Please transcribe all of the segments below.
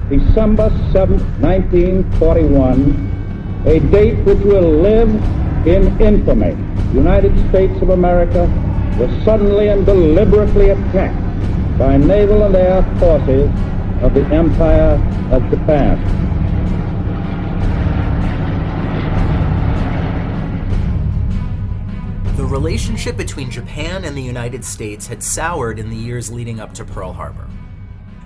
December 7, 1941, a date which will live in infamy. The United States of America was suddenly and deliberately attacked by naval and air forces of the Empire of Japan. The relationship between Japan and the United States had soured in the years leading up to Pearl Harbor.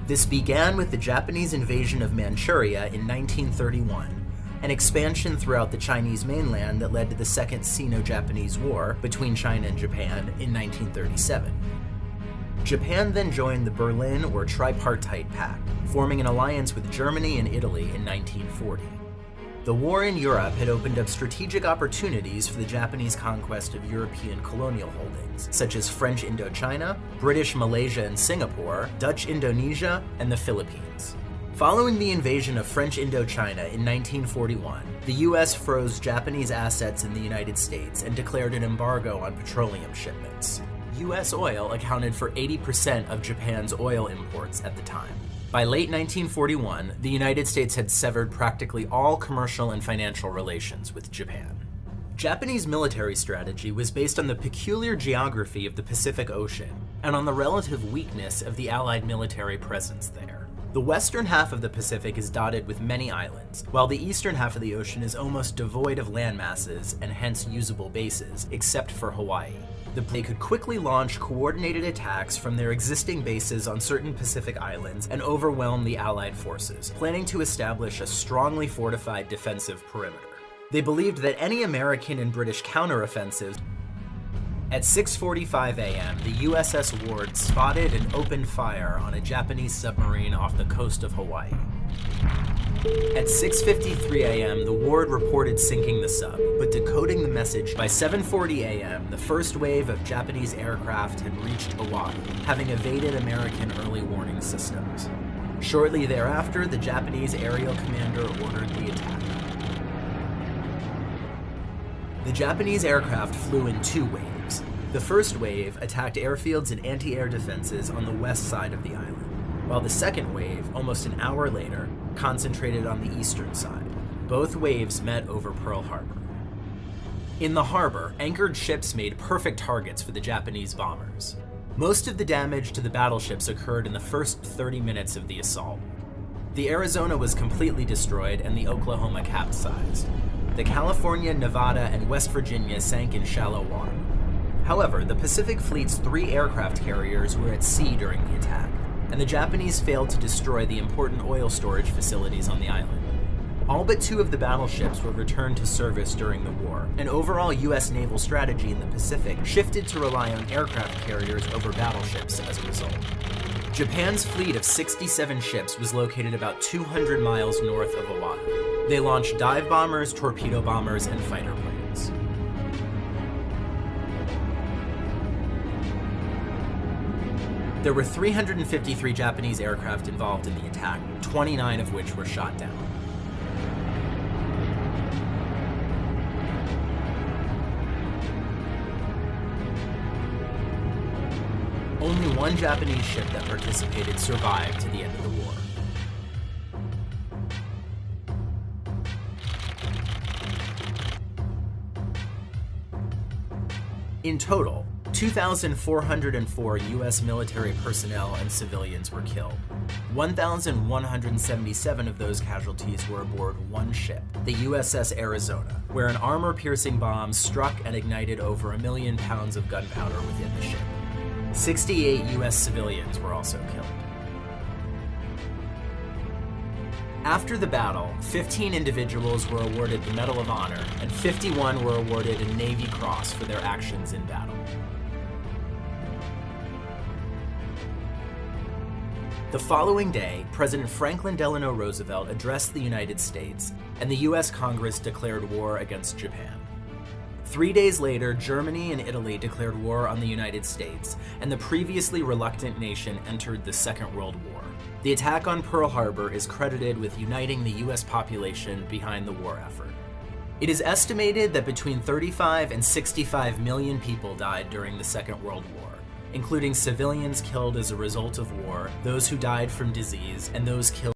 This began with the Japanese invasion of Manchuria in 1931, an expansion throughout the Chinese mainland that led to the Second Sino-Japanese War between China and Japan in 1937. Japan then joined the Berlin or Tripartite Pact, forming an alliance with Germany and Italy in 1940. The war in Europe had opened up strategic opportunities for the Japanese conquest of European colonial holdings, such as French Indochina, British Malaysia and Singapore, Dutch Indonesia, and the Philippines. Following the invasion of French Indochina in 1941, the U.S. froze Japanese assets in the United States and declared an embargo on petroleum shipments. U.S. oil accounted for 80% of Japan's oil imports at the time. By late 1941, the United States had severed practically all commercial and financial relations with Japan. Japanese military strategy was based on the peculiar geography of the Pacific Ocean and on the relative weakness of the Allied military presence there. The western half of the Pacific is dotted with many islands, while the eastern half of the ocean is almost devoid of land masses and hence usable bases, except for Hawaii. They could quickly launch coordinated attacks from their existing bases on certain Pacific islands and overwhelm the Allied forces, planning to establish a strongly fortified defensive perimeter. They believed that any American and British counteroffensives. At 6:45 a.m., the USS Ward spotted and opened fire on a Japanese submarine off the coast of Hawaii. At 6:53 a.m., the Ward reported sinking the sub, but decoding the message by 7:40 a.m., the first wave of Japanese aircraft had reached Oahu, having evaded American early warning systems. Shortly thereafter, the Japanese aerial commander ordered the attack. The Japanese aircraft flew in two waves. The first wave attacked airfields and anti-air defenses on the west side of the island, while the second wave, almost an hour later, concentrated on the eastern side. Both waves met over Pearl Harbor. In the harbor, anchored ships made perfect targets for the Japanese bombers. Most of the damage to the battleships occurred in the first 30 minutes of the assault. The Arizona was completely destroyed and the Oklahoma capsized. The California, Nevada, and West Virginia sank in shallow water. However, the Pacific Fleet's 3 aircraft carriers were at sea during the attack, and the Japanese failed to destroy the important oil storage facilities on the island. All but 2 of the battleships were returned to service during the war, and overall U.S. naval strategy in the Pacific shifted to rely on aircraft carriers over battleships as a result. Japan's fleet of 67 ships was located about 200 miles north of Oahu. They launched dive bombers, torpedo bombers, and fighter planes. There were 353 Japanese aircraft involved in the attack, 29 of which were shot down. Only one Japanese ship that participated survived to the end of the war. In total, 2,404 U.S. military personnel and civilians were killed. 1,177 of those casualties were aboard one ship, the USS Arizona, where an armor-piercing bomb struck and ignited over 1 million pounds of gunpowder within the ship. 68 U.S. civilians were also killed. After the battle, 15 individuals were awarded the Medal of Honor, and 51 were awarded a Navy Cross for their actions in battle. The following day, President Franklin Delano Roosevelt addressed the United States, and the U.S. Congress declared war against Japan. 3 days later, Germany and Italy declared war on the United States, and the previously reluctant nation entered the Second World War. The attack on Pearl Harbor is credited with uniting the U.S. population behind the war effort. It is estimated that between 35 and 65 million people died during the Second World War, including civilians killed as a result of war, those who died from disease, and those killed